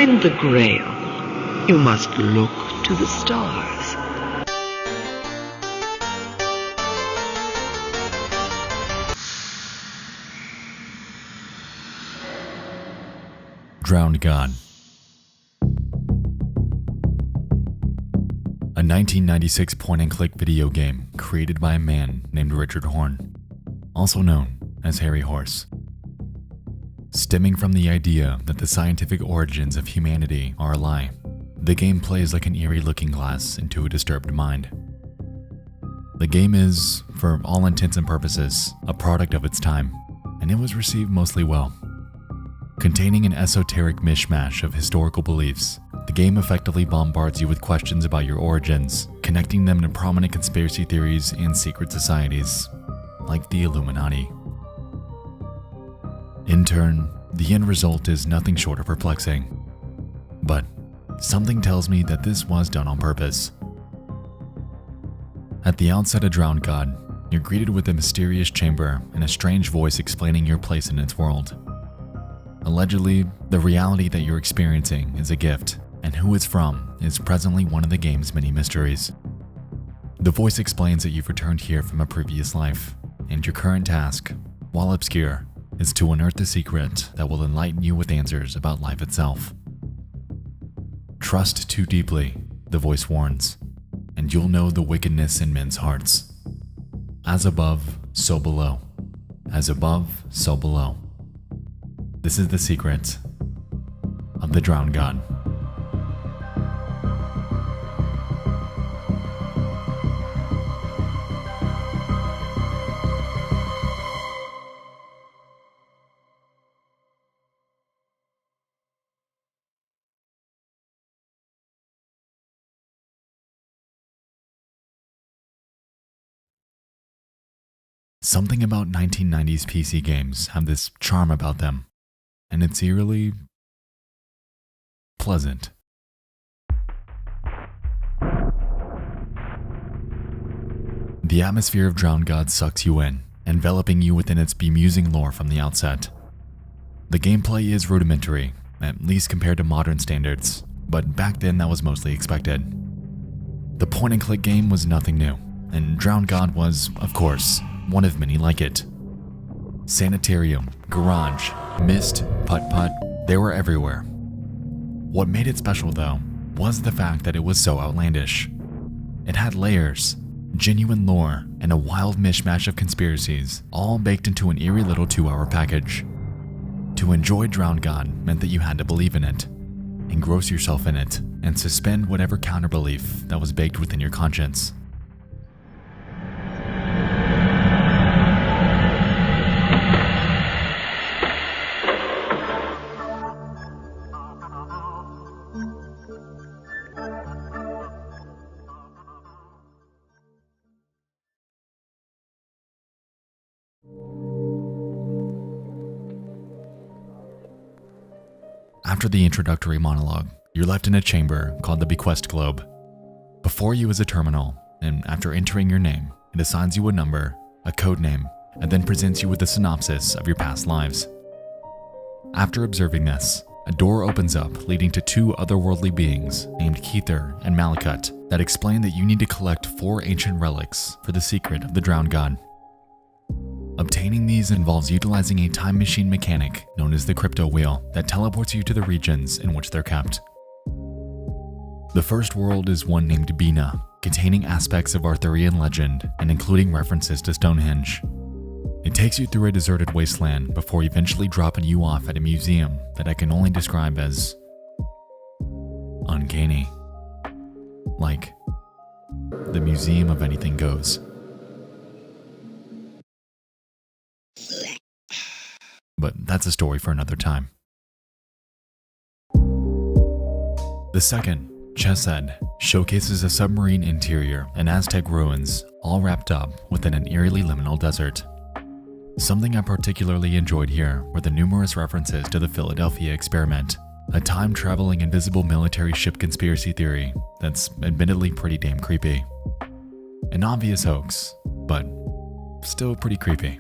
find the Grail, you must look to the stars. Drowned God. A 1996 point-and-click video game created by a man named Richard Horn, also known as Harry Horse. Stemming from the idea that the scientific origins of humanity are a lie, the game plays like an eerie looking glass into a disturbed mind. The game is, for all intents and purposes, a product of its time, and it was received mostly well. Containing an esoteric mishmash of historical beliefs, the game effectively bombards you with questions about your origins, connecting them to prominent conspiracy theories and secret societies, like the Illuminati. In turn, the end result is nothing short of perplexing. But something tells me that this was done on purpose. At the outset of Drowned God, you're greeted with a mysterious chamber and a strange voice explaining your place in its world. Allegedly, the reality that you're experiencing is a gift, and who it's from is presently one of the game's many mysteries. The voice explains that you've returned here from a previous life, and your current task, while obscure, is to unearth the secret that will enlighten you with answers about life itself. Trust too deeply, the voice warns, and you'll know the wickedness in men's hearts. As above, so below. As above, so below. This is the secret of the Drowned God. Something about 1990s PC games have this charm about them, and it's eerily pleasant. The atmosphere of Drowned God sucks you in, enveloping you within its bemusing lore from the outset. The gameplay is rudimentary, at least compared to modern standards, but back then that was mostly expected. The point-and-click game was nothing new, and Drowned God was, of course, one of many like it. Sanitarium, garage, mist, putt-putt, they were everywhere. What made it special, though, was the fact that it was so outlandish. It had layers, genuine lore, and a wild mishmash of conspiracies, all baked into an eerie little 2-hour package. To enjoy Drowned God meant that you had to believe in it, engross yourself in it, and suspend whatever counterbelief that was baked within your conscience. After the introductory monologue, you're left in a chamber called the Bequest Globe. Before you is a terminal, and after entering your name, it assigns you a number, a code name, and then presents you with a synopsis of your past lives. After observing this, a door opens up leading to 2 otherworldly beings named Keither and Malakut that explain that you need to collect 4 ancient relics for the secret of the Drowned God. Obtaining these involves utilizing a time machine mechanic known as the Crypto Wheel that teleports you to the regions in which they're kept. The first world is one named Bina, containing aspects of Arthurian legend and including references to Stonehenge. It takes you through a deserted wasteland before eventually dropping you off at a museum that I can only describe as uncanny. Like the Museum of Anything Goes. But that's a story for another time. The second, Chesed, showcases a submarine interior and Aztec ruins, all wrapped up within an eerily liminal desert. Something I particularly enjoyed here were the numerous references to the Philadelphia experiment, a time-traveling invisible military ship conspiracy theory that's admittedly pretty damn creepy. An obvious hoax, but still pretty creepy.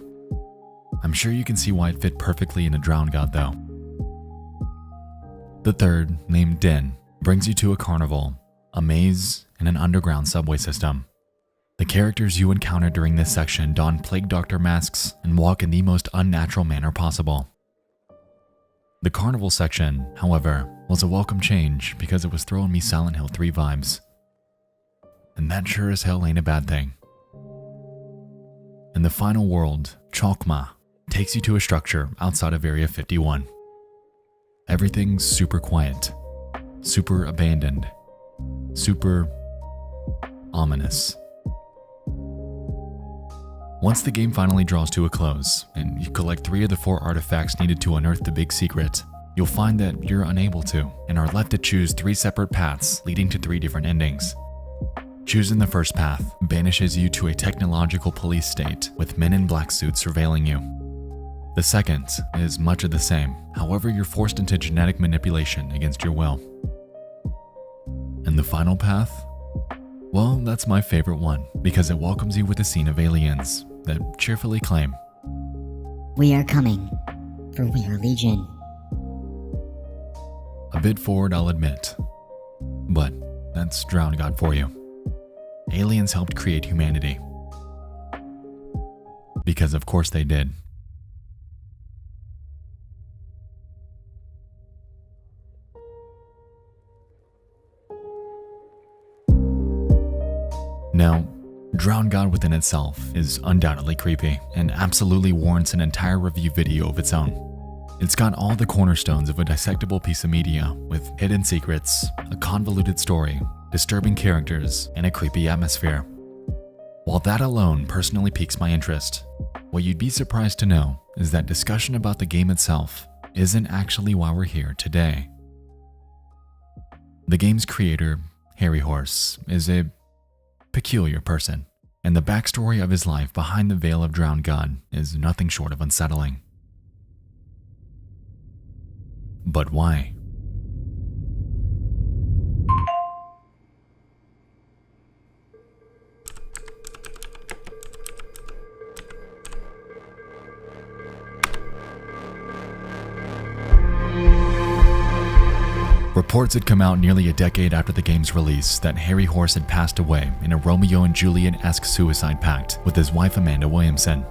I'm sure you can see why it fit perfectly in a Drowned God though. The third, named Din, brings you to a carnival, a maze, and an underground subway system. The characters you encounter during this section don plague doctor masks and walk in the most unnatural manner possible. The carnival section, however, was a welcome change because it was throwing me Silent Hill 3 vibes. And that sure as hell ain't a bad thing. In the final world, Chalkma takes you to a structure outside of Area 51. Everything's super quiet, super abandoned, super ominous. Once the game finally draws to a close, and you collect 3 of the 4 artifacts needed to unearth the big secret, you'll find that you're unable to, and are left to choose 3 separate paths leading to 3 different endings. Choosing the first path banishes you to a technological police state with men in black suits surveilling you. The second is much of the same, however you're forced into genetic manipulation against your will. And the final path? Well, that's my favorite one, because it welcomes you with a scene of aliens that cheerfully claim, "We are coming, for we are Legion." a bit forward, I'll admit, but that's Drowned God for you. Aliens helped create humanity. Because of course they did. Now, Drowned God within itself is undoubtedly creepy and absolutely warrants an entire review video of its own. It's got all the cornerstones of a dissectable piece of media with hidden secrets, a convoluted story, disturbing characters, and a creepy atmosphere. While that alone personally piques my interest, what you'd be surprised to know is that discussion about the game itself isn't actually why we're here today. The game's creator, Harry Horse, is a peculiar person, and the backstory of his life behind the veil of Drowned God is nothing short of unsettling. But why? Reports had come out nearly a decade after the game's release that Harry Horse had passed away in a Romeo and Juliet-esque suicide pact with his wife Amanda Williamson.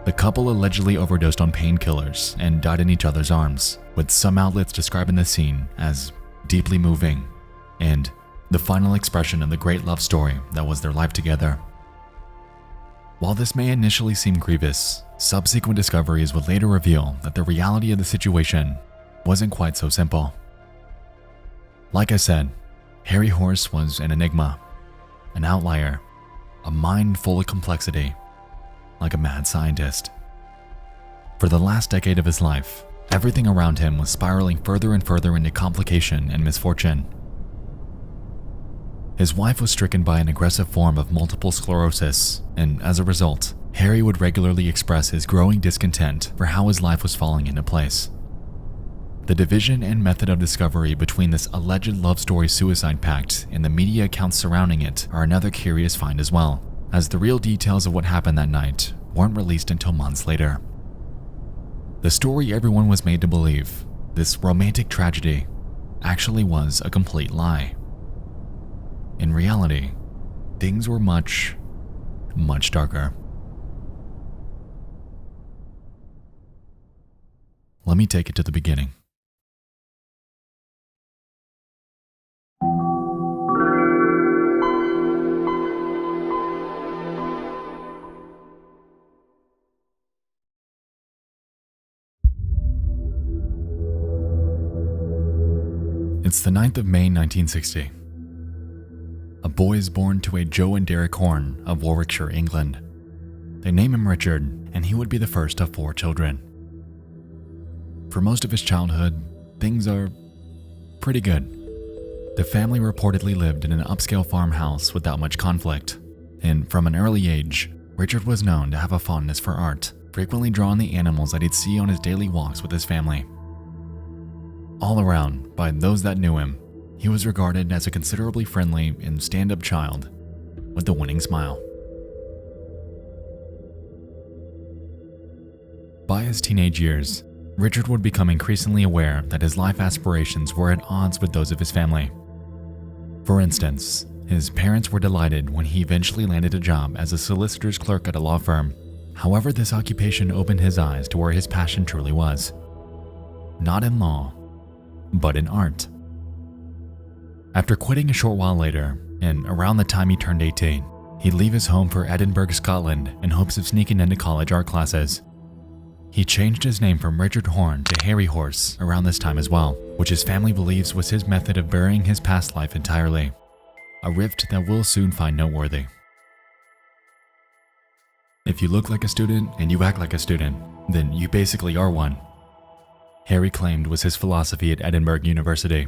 The couple allegedly overdosed on painkillers and died in each other's arms, with some outlets describing the scene as deeply moving and the final expression of the great love story that was their life together. While this may initially seem grievous, subsequent discoveries would later reveal that the reality of the situation wasn't quite so simple. Like I said, Harry Horse was an enigma, an outlier, a mind full of complexity, like a mad scientist. For the last decade of his life, everything around him was spiraling further and further into complication and misfortune. His wife was stricken by an aggressive form of multiple sclerosis, and as a result, Harry would regularly express his growing discontent for how his life was falling into place. The division and method of discovery between this alleged love story suicide pact and the media accounts surrounding it are another curious find as well, as the real details of what happened that night weren't released until months later. The story everyone was made to believe, this romantic tragedy, actually was a complete lie. In reality, things were much, much darker. Let me take it to the beginning. It's the 9th of May 1960. A boy is born to a Joe and Derek Horn of Warwickshire, England. They name him Richard, and he would be the first of 4 children. For most of his childhood, things are pretty good. The family reportedly lived in an upscale farmhouse without much conflict, and from an early age, Richard was known to have a fondness for art, frequently drawing the animals that he'd see on his daily walks with his family. All around, by those that knew him, he was regarded as a considerably friendly and stand-up child with a winning smile. By his teenage years, Richard would become increasingly aware that his life aspirations were at odds with those of his family. For instance, his parents were delighted when he eventually landed a job as a solicitor's clerk at a law firm. However, this occupation opened his eyes to where his passion truly was. Not in law, but in art. After quitting a short while later, and around the time he turned 18, he'd leave his home for Edinburgh, Scotland in hopes of sneaking into college art classes. He changed his name from Richard Horn to Harry Horse around this time as well, which his family believes was his method of burying his past life entirely. A rift that we'll soon find noteworthy. If you look like a student and you act like a student, then you basically are one. Harry claimed was his philosophy at Edinburgh University,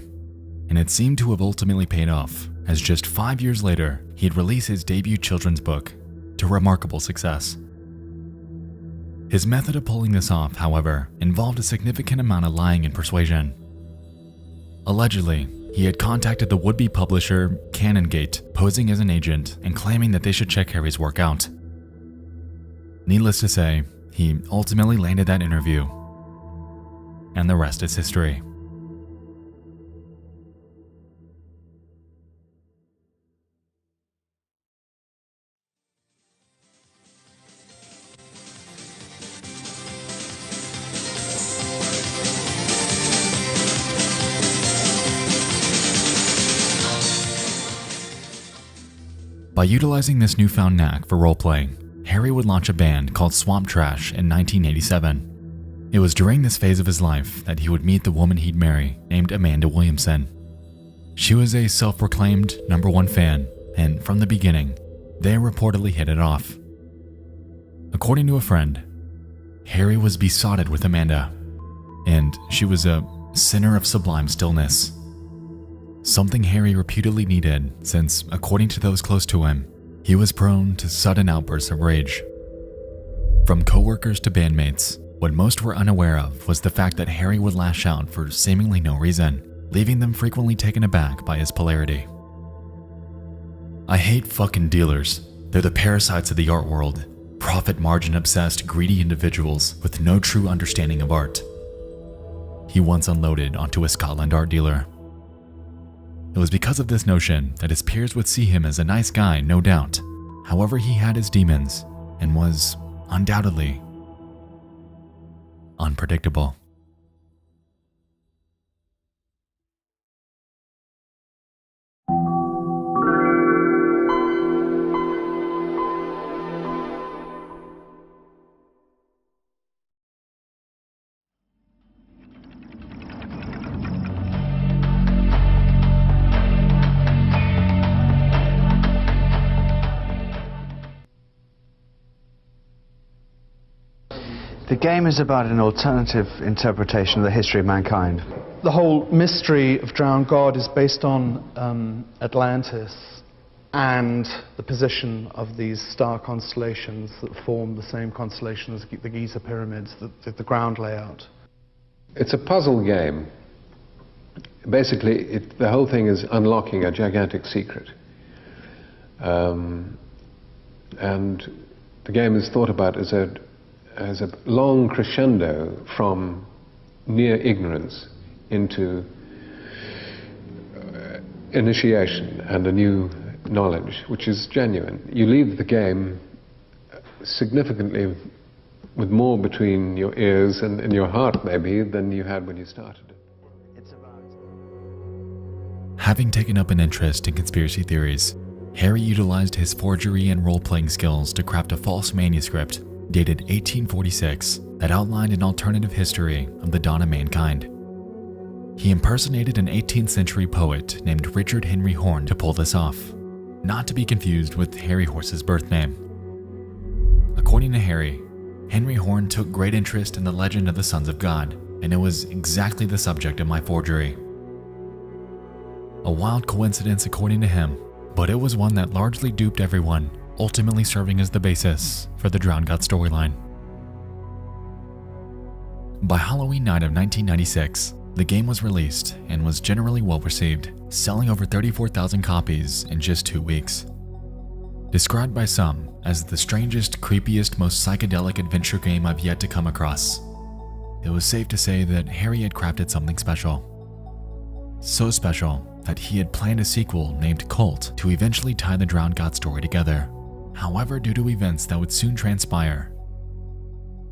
and it seemed to have ultimately paid off, as just 5 years later, he'd release his debut children's book, to remarkable success. His method of pulling this off, however, involved a significant amount of lying and persuasion. Allegedly, he had contacted the would-be publisher Canongate, posing as an agent and claiming that they should check Harry's work out. Needless to say, he ultimately landed that interview, and the rest is history. By utilizing this newfound knack for role-playing, Harry would launch a band called Swamp Trash in 1987. It was during this phase of his life that he would meet the woman he'd marry, named Amanda Williamson. She was a self-proclaimed #1 fan, and from the beginning, they reportedly hit it off. According to a friend, Harry was besotted with Amanda, and she was a sinner of sublime stillness. Something Harry reputedly needed since, according to those close to him, he was prone to sudden outbursts of rage. From co-workers to bandmates, what most were unaware of was the fact that Harry would lash out for seemingly no reason, leaving them frequently taken aback by his polarity. "I hate fucking dealers. They're the parasites of the art world. Profit margin obsessed, greedy individuals with no true understanding of art," he once unloaded onto a Scotland art dealer. It was because of this notion that his peers would see him as a nice guy, no doubt. However, he had his demons and was, undoubtedly, unpredictable. The game is about an alternative interpretation of the history of mankind. The whole mystery of Drowned God is based on Atlantis and the position of these star constellations that form the same constellation as the Giza pyramids, the ground layout. It's a puzzle game. Basically, the whole thing is unlocking a gigantic secret. And the game is thought about as a long crescendo from near ignorance into initiation and a new knowledge, which is genuine. You leave the game significantly with more between your ears and your heart, maybe, than you had when you started it. Having taken up an interest in conspiracy theories, Harry utilized his forgery and role-playing skills to craft a false manuscript dated 1846 that outlined an alternative history of the dawn of mankind. He impersonated an 18th century poet named Richard Henry Horne to pull this off, not to be confused with Harry Horse's birth name. According to Harry, Henry Horne took great interest in the legend of the Sons of God, and it was exactly the subject of my forgery. A wild coincidence according to him, but it was one that largely duped everyone, ultimately serving as the basis for the Drowned God storyline. By Halloween night of 1996, the game was released and was generally well received, selling over 34,000 copies in just 2 weeks. Described by some as the strangest, creepiest, most psychedelic adventure game I've yet to come across, it was safe to say that Harry had crafted something special. So special that he had planned a sequel named Cult to eventually tie the Drowned God story together. However, due to events that would soon transpire,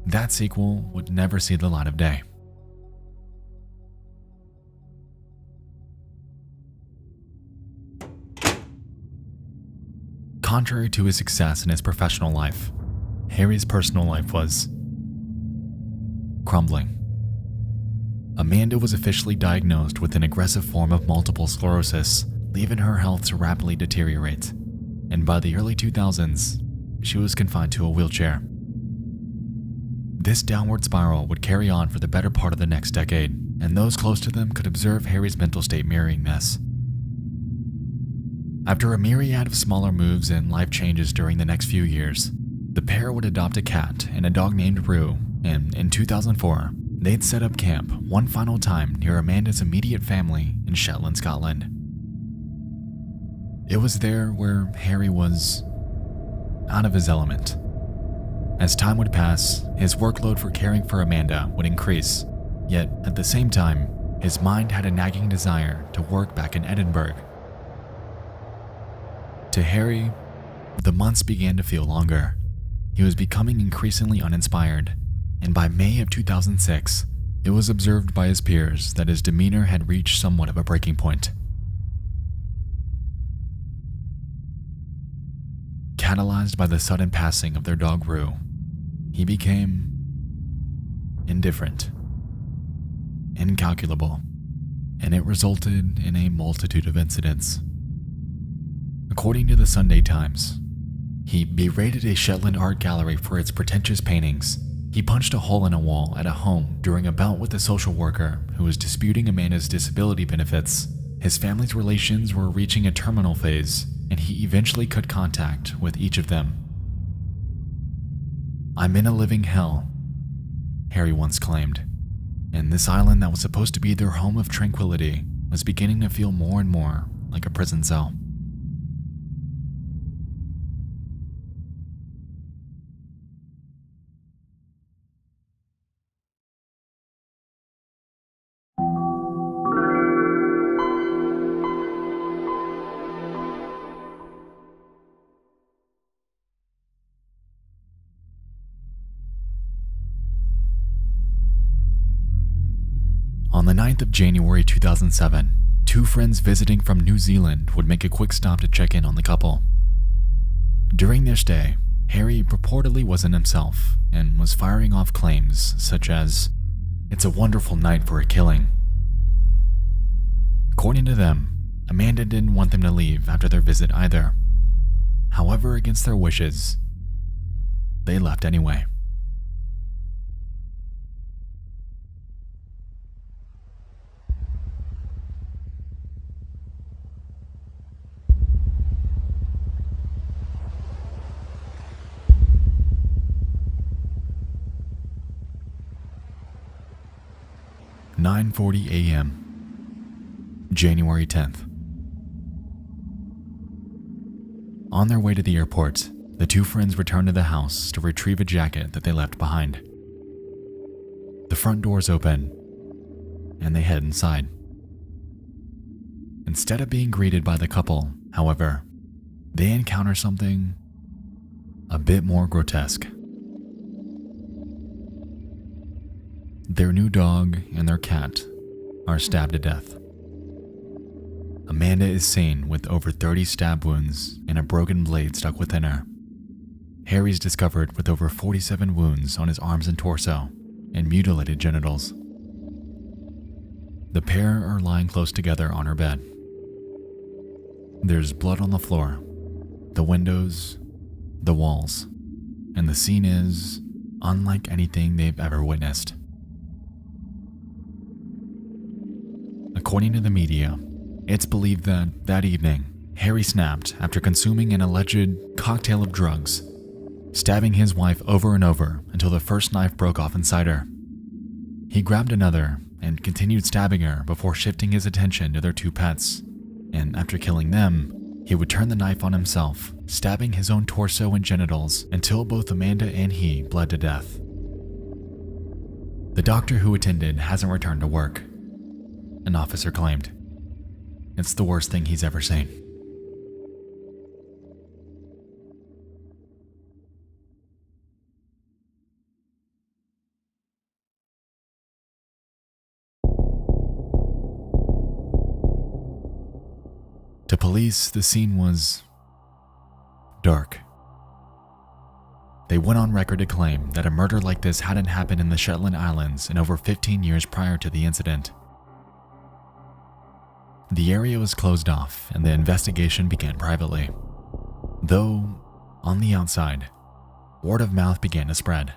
that sequel would never see the light of day. Contrary to his success in his professional life, Harry's personal life was crumbling. Amanda was officially diagnosed with an aggressive form of multiple sclerosis, leaving her health to rapidly deteriorate, and by the early 2000s, she was confined to a wheelchair. This downward spiral would carry on for the better part of the next decade, and those close to them could observe Harry's mental state mirroring this. After a myriad of smaller moves and life changes during the next few years, the pair would adopt a cat and a dog named Rue, and in 2004, they'd set up camp one final time near Amanda's immediate family in Shetland, Scotland. It was there where Harry was out of his element. As time would pass, his workload for caring for Amanda would increase, yet at the same time, his mind had a nagging desire to work back in Edinburgh. To Harry, the months began to feel longer. He was becoming increasingly uninspired, and by May of 2006, it was observed by his peers that his demeanor had reached somewhat of a breaking point. Catalyzed by the sudden passing of their dog Rue, he became indifferent, incalculable, and it resulted in a multitude of incidents. According to the Sunday Times, he berated a Shetland art gallery for its pretentious paintings. He punched a hole in a wall at a home during a bout with a social worker who was disputing Amanda's disability benefits. His family's relations were reaching a terminal phase, and he eventually cut contact with each of them. "I'm in a living hell," Harry once claimed, and this island that was supposed to be their home of tranquility was beginning to feel more and more like a prison cell. On the 9th of January 2007, two friends visiting from New Zealand would make a quick stop to check in on the couple. During their stay, Harry purportedly wasn't himself and was firing off claims such as, "It's a wonderful night for a killing." According to them, Amanda didn't want them to leave after their visit either. However, against their wishes, they left anyway. (9:40 a.m. January 10th. On their way to the airport, the two friends returned to the house to retrieve a jacket that they left behind. The front doors open, and they head inside. Instead of being greeted by the couple, however, they encounter something a bit more grotesque. Their new dog and their cat are stabbed to death. Amanda is seen with over 30 stab wounds and a broken blade stuck within her. Harry's discovered with over 47 wounds on his arms and torso and mutilated genitals. The pair are lying close together on her bed. There's blood on the floor, the windows, the walls, and the scene is unlike anything they've ever witnessed. According to the media, it's believed that that evening, Harry snapped after consuming an alleged cocktail of drugs, stabbing his wife over and over until the first knife broke off inside her. He grabbed another and continued stabbing her before shifting his attention to their two pets, and after killing them, he would turn the knife on himself, stabbing his own torso and genitals until both Amanda and he bled to death. The doctor who attended hasn't returned to work, an officer claimed. It's the worst thing he's ever seen. To police, the scene was dark. They went on record to claim that a murder like this hadn't happened in the Shetland Islands in over 15 years prior to the incident. The area was closed off and the investigation began privately. Though, on the outside, word of mouth began to spread.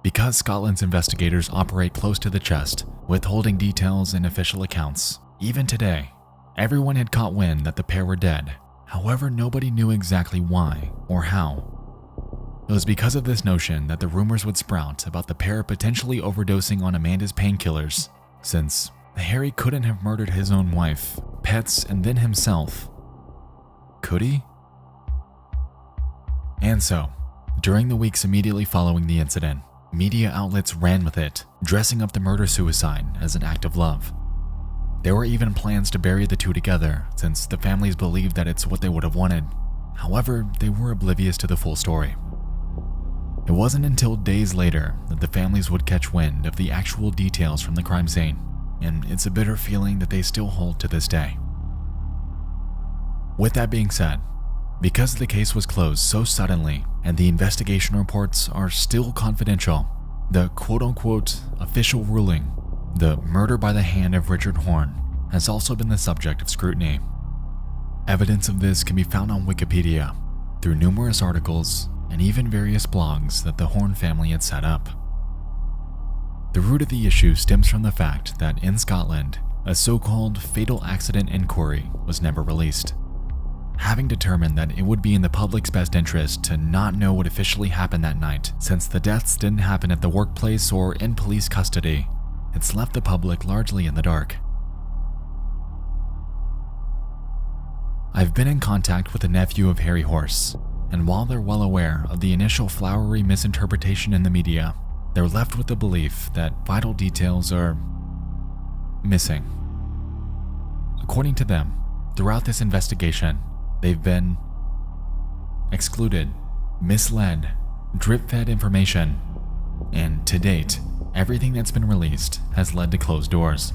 Because Scotland's investigators operate close to the chest, withholding details and official accounts, even today, everyone had caught wind that the pair were dead. However, nobody knew exactly why or how. It was because of this notion that the rumors would sprout about the pair potentially overdosing on Amanda's painkillers, since Harry couldn't have murdered his own wife, pets, and then himself. Could he? And so, during the weeks immediately following the incident, media outlets ran with it, dressing up the murder-suicide as an act of love. There were even plans to bury the two together, since the families believed that it's what they would have wanted. However, they were oblivious to the full story. It wasn't until days later that the families would catch wind of the actual details from the crime scene, and it's a bitter feeling that they still hold to this day. With that being said, because the case was closed so suddenly and the investigation reports are still confidential, the quote-unquote official ruling, the murder by the hand of Richard Horne, has also been the subject of scrutiny. Evidence of this can be found on Wikipedia, through numerous articles, and even various blogs that the Horne family had set up. The root of the issue stems from the fact that in Scotland, a so-called fatal accident inquiry was never released. Having determined that it would be in the public's best interest to not know what officially happened that night, since the deaths didn't happen at the workplace or in police custody, it's left the public largely in the dark. I've been in contact with a nephew of Harry Horse, and while they're well aware of the initial flowery misinterpretation in the media, they're left with the belief that vital details are missing. According to them, throughout this investigation, they've been excluded, misled, drip-fed information, and to date, everything that's been released has led to closed doors.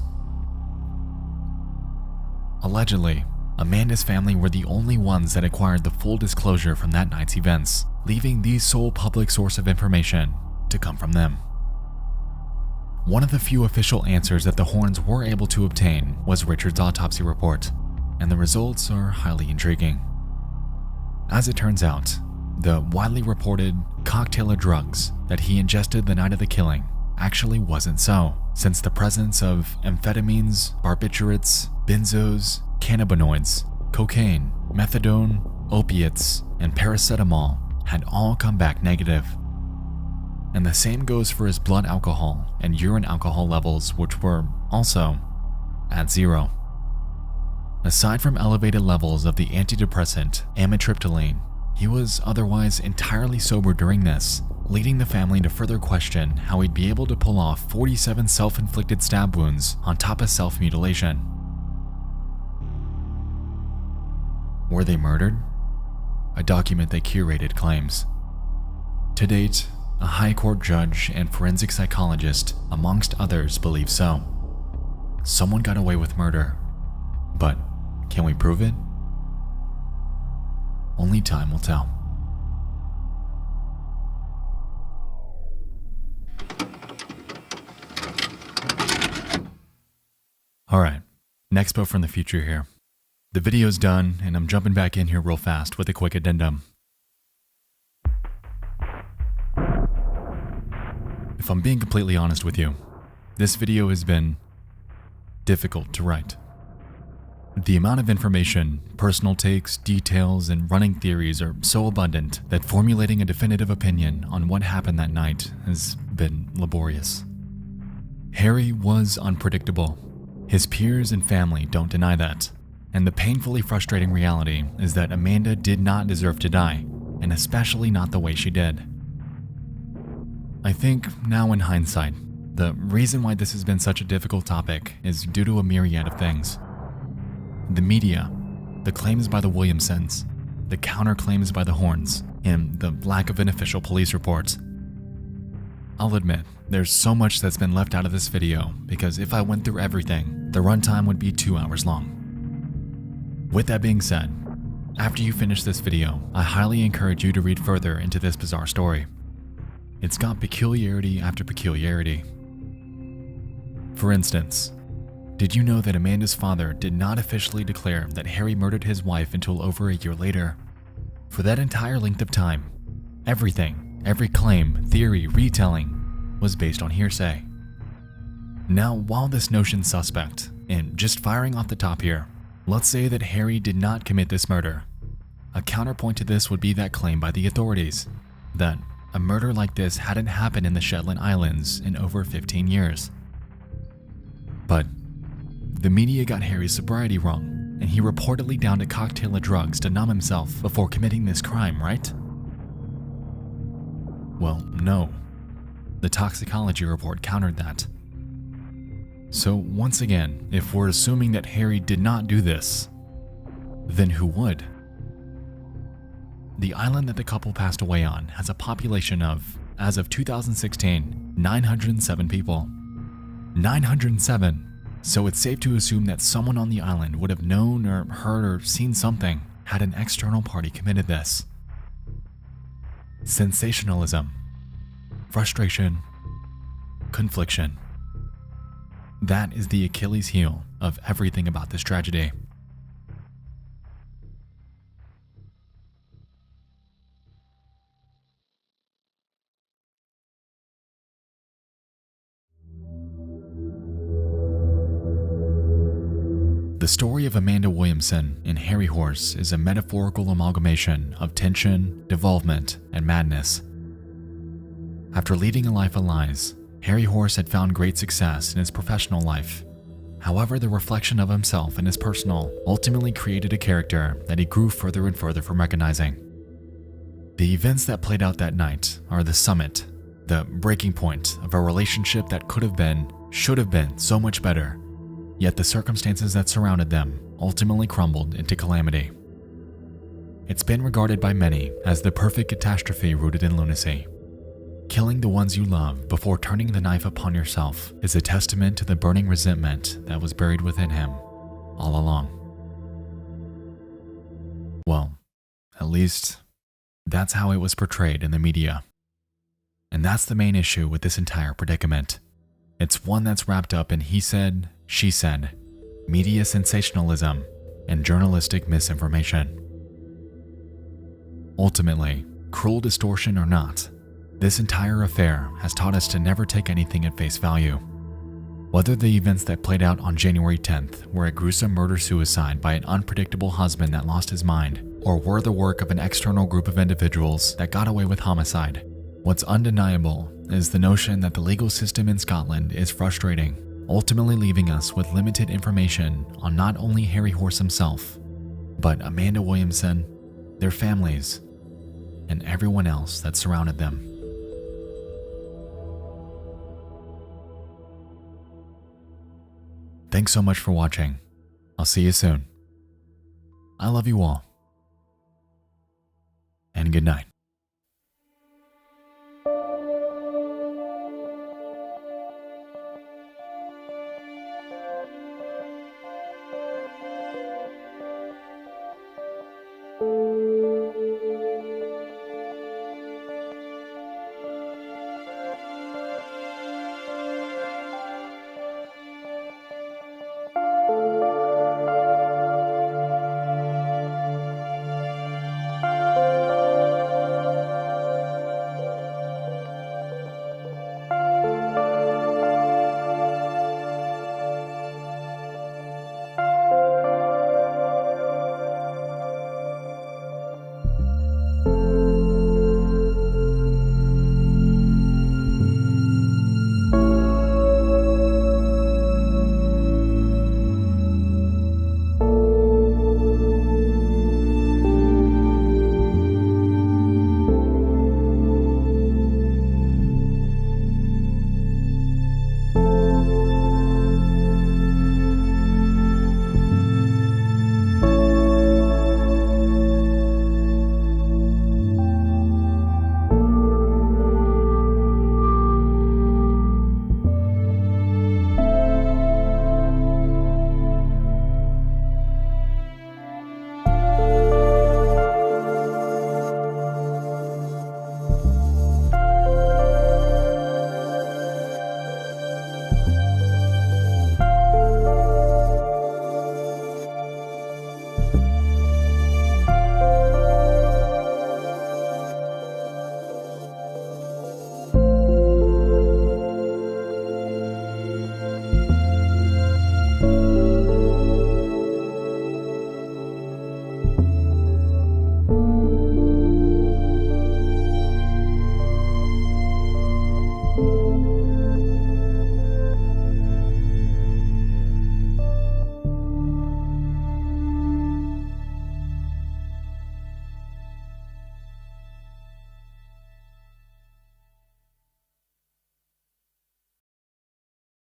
Allegedly, Amanda's family were the only ones that acquired the full disclosure from that night's events, leaving the sole public source of information to come from them. One of the few official answers that the Hornes were able to obtain was Richard's autopsy report, and the results are highly intriguing. As it turns out, the widely reported cocktail of drugs that he ingested the night of the killing actually wasn't so, since the presence of amphetamines, barbiturates, benzos, cannabinoids, cocaine, methadone, opiates, and paracetamol had all come back negative. And the same goes for his blood alcohol and urine alcohol levels, which were also at zero. Aside from elevated levels of the antidepressant amitriptyline, he was otherwise entirely sober during this, leading the family to further question how he'd be able to pull off 47 self-inflicted stab wounds on top of self-mutilation. Were they murdered? A document they curated claims. To date, a high court judge and forensic psychologist, amongst others, believe so. Someone got away with murder, but can we prove it? Only time will tell. Alright, Nexpo from the future here. The video's done, and I'm jumping back in here real fast with a quick addendum. If I'm being completely honest with you, this video has been difficult to write. The amount of information, personal takes, details, and running theories are so abundant that formulating a definitive opinion on what happened that night has been laborious. Harry was unpredictable. His peers and family don't deny that. And the painfully frustrating reality is that Amanda did not deserve to die, and especially not the way she did. I think now in hindsight, the reason why this has been such a difficult topic is due to a myriad of things. The media, the claims by the Williamsons, the counterclaims by the Horns, and the lack of an official police report. I'll admit, there's so much that's been left out of this video because if I went through everything, the runtime would be 2 hours long. With that being said, after you finish this video, I highly encourage you to read further into this bizarre story. It's got peculiarity after peculiarity. For instance, did you know that Amanda's father did not officially declare that Harry murdered his wife until over a year later? For that entire length of time, everything, every claim, theory, retelling was based on hearsay. Now, while this notion's suspect, and just firing off the top here, let's say that Harry did not commit this murder. A counterpoint to this would be that claim by the authorities, that a murder like this hadn't happened in the Shetland Islands in over 15 years. But the media got Harry's sobriety wrong, and he reportedly downed a cocktail of drugs to numb himself before committing this crime, right? Well, no. The toxicology report countered that. So once again, if we're assuming that Harry did not do this, then who would? The island that the couple passed away on has a population of, as of 2016, 907 people. 907! So it's safe to assume that someone on the island would have known or heard or seen something had an external party committed this. Sensationalism, frustration, confliction. That is the Achilles heel of everything about this tragedy. The story of Amanda Williamson and Harry Horse is a metaphorical amalgamation of tension, devolvement, and madness. After leading a life of lies, Harry Horse had found great success in his professional life. However, the reflection of himself and his personal ultimately created a character that he grew further and further from recognizing. The events that played out that night are the summit, the breaking point of a relationship that could have been, should have been so much better. Yet the circumstances that surrounded them ultimately crumbled into calamity. It's been regarded by many as the perfect catastrophe rooted in lunacy. Killing the ones you love before turning the knife upon yourself is a testament to the burning resentment that was buried within him all along. Well, at least that's how it was portrayed in the media. And that's the main issue with this entire predicament. It's one that's wrapped up in he said, she said, media sensationalism, and journalistic misinformation. Ultimately, cruel distortion or not, this entire affair has taught us to never take anything at face value. Whether the events that played out on January 10th were a gruesome murder-suicide by an unpredictable husband that lost his mind, or were the work of an external group of individuals that got away with homicide, what's undeniable is the notion that the legal system in Scotland is frustrating, ultimately leaving us with limited information on not only Harry Horse himself, but Amanda Williamson, their families, and everyone else that surrounded them. Thanks so much for watching. I'll see you soon. I love you all. And good night.